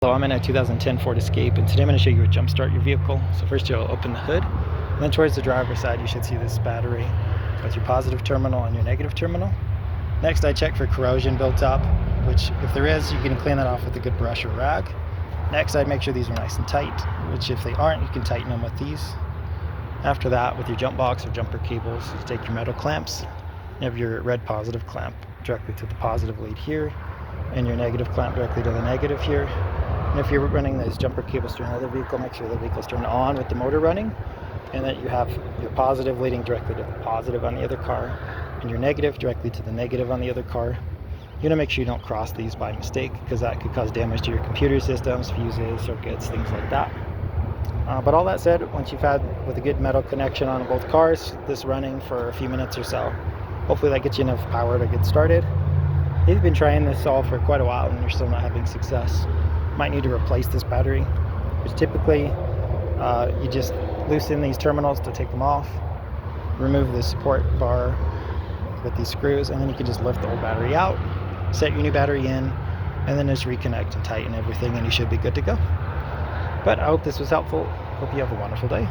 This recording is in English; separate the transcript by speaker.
Speaker 1: Hello, I'm in a 2010 Ford Escape, and today I'm going to show you how to jump start your vehicle. So first you'll open the hood, and then towards the driver's side you should see this battery with your positive terminal and your negative terminal. Next I check for corrosion built up, which if there is, you can clean that off with a good brush or rag. Next I'd make sure these are nice and tight, which if they aren't, you can tighten them with these. After that, with your jump box or jumper cables, you take your metal clamps, you have your red positive clamp directly to the positive lead here, and your negative clamp directly to the negative here. And if you're running those jumper cables to another vehicle, make sure the vehicle's turned on with the motor running, and that you have your positive leading directly to the positive on the other car, and your negative directly to the negative on the other car. You're going to make sure you don't cross these by mistake, because that could cause damage to your computer systems, fuses, circuits, things like that. But all that said, once you've had with a good metal connection on both cars, this running for a few minutes or so, hopefully that gets you enough power to get started. If you've been trying this all for quite a while and you're still not having success, you might need to replace this battery, which typically you just loosen these terminals to take them off, remove the support bar with these screws, and then you can just lift the old battery out, set your new battery in, and then just reconnect and tighten everything, and you should be good to go. But I hope this was helpful. Hope you have a wonderful day.